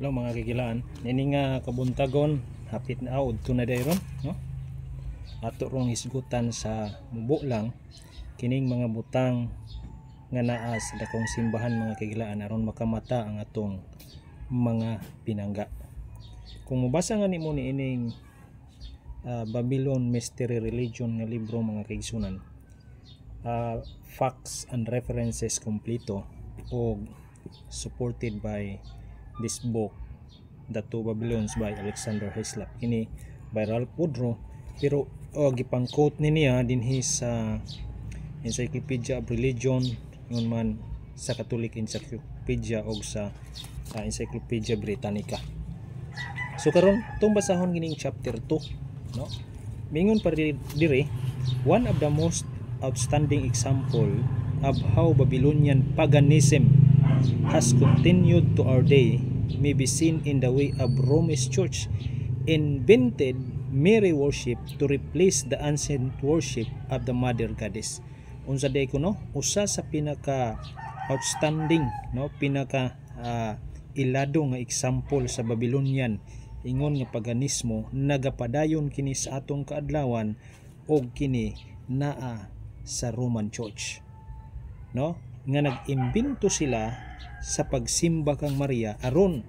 Hello mga kagilaan, nini nga kabuntagon hapit na udto na dayron, no? Ato rong hisgutan sa mubo lang kining mga butang nga naa sa dakong simbahan mga kagilaan aron makamata ang atong mga pinangga. Kung mubasa nga nimo ni ining Babylon Mystery Religion nga libro mga kaigsunan, facts and references kompleto o supported by this book, The Two Babylons by Alexander Hislop. Kini by Ralph Woodrow, pero gipang quote niya dinhi sa Encyclopedia of Religion, yun man sa Catholic Encyclopedia o sa Encyclopedia Britannica. So karon tong basahon gining chapter 2, no? Mingon pa dire, one of the most outstanding example of how Babylonian paganism has continued to our day may be seen in the way of Rome's church invented Mary worship to replace the ancient worship of the mother goddess. Unsa day ko, no, usa sa pinaka outstanding, no, pinaka ilado nga example sa Babylonian ingon nga paganismo nagapadayon kini sa atong kaadlawan og kini naa sa Roman Church, no, nga nag-imbento sila sa pagsimba kang Maria aron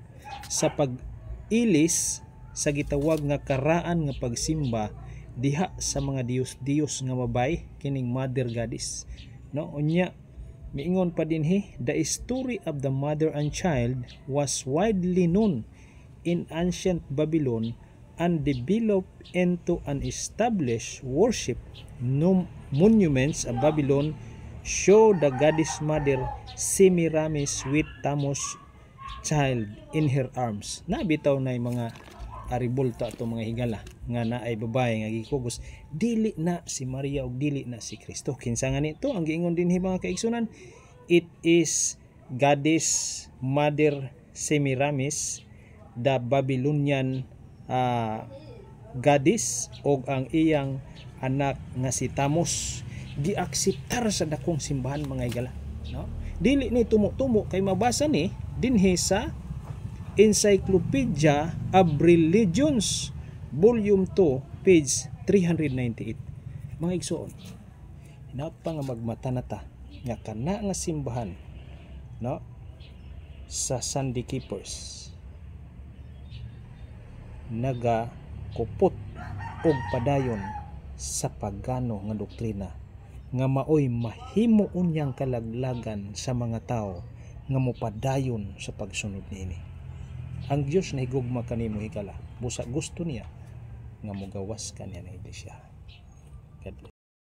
sa pag-ilis sa gitawag nga karaan nga pagsimba diha sa mga Diyos nga babay kining mother goddess, no. Unya miingon pa dinhi, the story of the mother and child was widely known in ancient Babylon and developed into an established worship. No monuments of Babylon show the goddess mother Semiramis with Tammuz child in her arms. Nabitaw na mga aribulta ato mga higala nga naay babae nga gikugos, dili na si Maria ug dili na si Kristo. Kinsa nga nito ang giingon dinhi mga kaigsunan? It is goddess mother Semiramis, the Babylonian goddess, og ang iyang anak nga si Tammuz giakseptar sa dakong simbahan mga higala, no? Dili ni tumo-tumo kay mabasa ni dinhi sa Encyclopedia of Religions Volume 2 page 398. Mga igsoon, hinapa nga magmatanata nga kana nga simbahan, no, sa Sunday Keepers naga kupot og padayon sa pagano nga doktrina nga maoy mahimo unyang kalaglagan sa mga tao nga mopadayon sa pagsunod niini. Ang Dios na higugma kanimo higala, busa gusto niya nga mogawas kaniya ng iglesia. God bless.